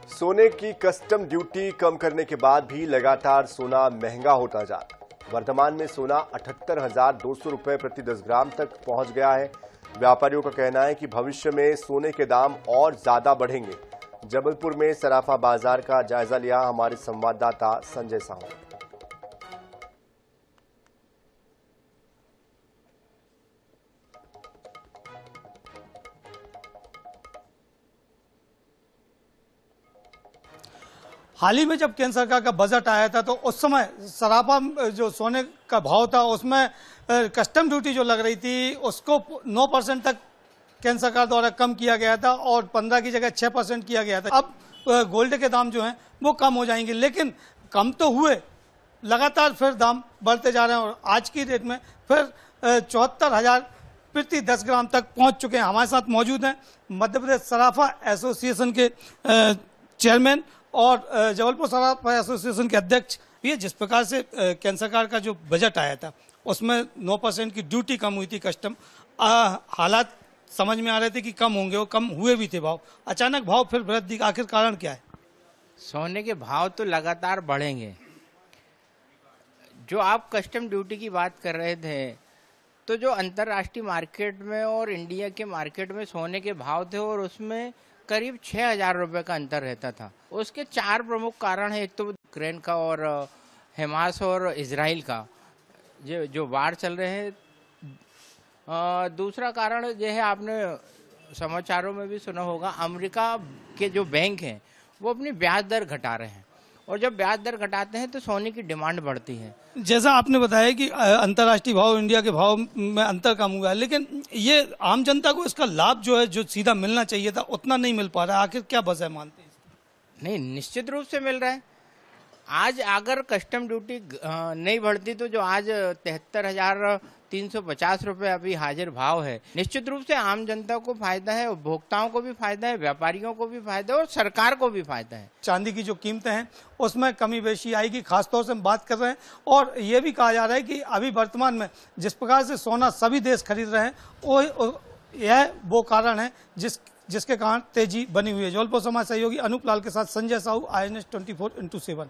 सोने की custom duty कम करने के बाद भी लगातार सोना महंगा होता जा रहा है। वर्तमान में सोना 78,200 रुपए प्रति 10 ग्राम तक पहुंच गया है। व्यापारियों का कहना है कि भविष्य में सोने के दाम और ज्यादा बढ़ेंगे। जबलपुर में सराफा बाजार का जायजा लिया हमारे संवाददाता संजय साहू। हाल ही में जब केंद्र सरकार का बजट आया था तो उस समय सराफा जो सोने का भाव था उसमें कस्टम ड्यूटी जो लग रही थी उसको 9% तक केंद्र सरकार द्वारा कम किया गया था और 15 की जगह 6% किया गया था। अब गोल्ड के दाम जो हैं वो कम हो जाएंगे, लेकिन कम तो हुए, लगातार फिर दाम बढ़ते जा रहे हैं और आज की डेट में फिर 74,000 प्रति 10 ग्राम तक पहुंच चुके हैं। हमारे साथ मौजूद हैं मध्य प्रदेश सराफा एसोसिएशन के चेयरमैन और जबलपुर सराफा एसोसिएशन के अध्यक्ष। ये जिस प्रकार से केंद्र सरकार का जो बजट आया था उसमें 9% की ड्यूटी कम हुई थी कस्टम, हालात समझ में आ रहे थे कि कम होंगे और कम हुए भी थे भाव, अचानक भाव फिर वृद्धि, आखिर कारण क्या है? सोने के भाव तो लगातार बढ़ेंगे। जो आप कस्टम ड्यूटी की बात कर रहे थे तो जो अंतर्राष्ट्रीय मार्केट में और इंडिया के मार्केट में सोने के भाव थे और उसमें करीब 6,000 रुपये का अंतर रहता था। उसके 4 प्रमुख कारण हैं। एक तो यूक्रेन का और हमास और इजराइल का जो वार चल रहे हैं। दूसरा कारण यह है, आपने समाचारों में भी सुना होगा, अमेरिका के जो बैंक हैं वो अपनी ब्याज दर घटा रहे हैं और जब ब्याज दर घटाते हैं तो सोने की डिमांड बढ़ती है। जैसा आपने बताया कि अंतर्राष्ट्रीय भाव इंडिया के भाव में अंतर कम हुआ है, लेकिन ये आम जनता को इसका लाभ जो है जो सीधा मिलना चाहिए था उतना नहीं मिल पा रहा है। आखिर क्या वजह मानते हैं? नहीं, निश्चित रूप से मिल रहा है। आज अगर कस्टम ड्यूटी नहीं बढ़ती तो जो आज 73,350 रुपये अभी हाजिर भाव है, निश्चित रूप से आम जनता को फायदा है, उपभोक्ताओं को भी फायदा है, व्यापारियों को भी फायदा है और सरकार को भी फायदा है। चांदी की जो कीमतें हैं उसमें कमी बेशी आएगी, खासतौर से हम बात कर रहे हैं। और ये भी कहा जा रहा है कि अभी वर्तमान में जिस प्रकार से सोना सभी देश खरीद रहे हैं यह वो कारण है जिसके कारण तेजी बनी हुई है। जबलपुर समाज सहयोगी अनूप लाल के साथ संजय साहू, INS 24x7।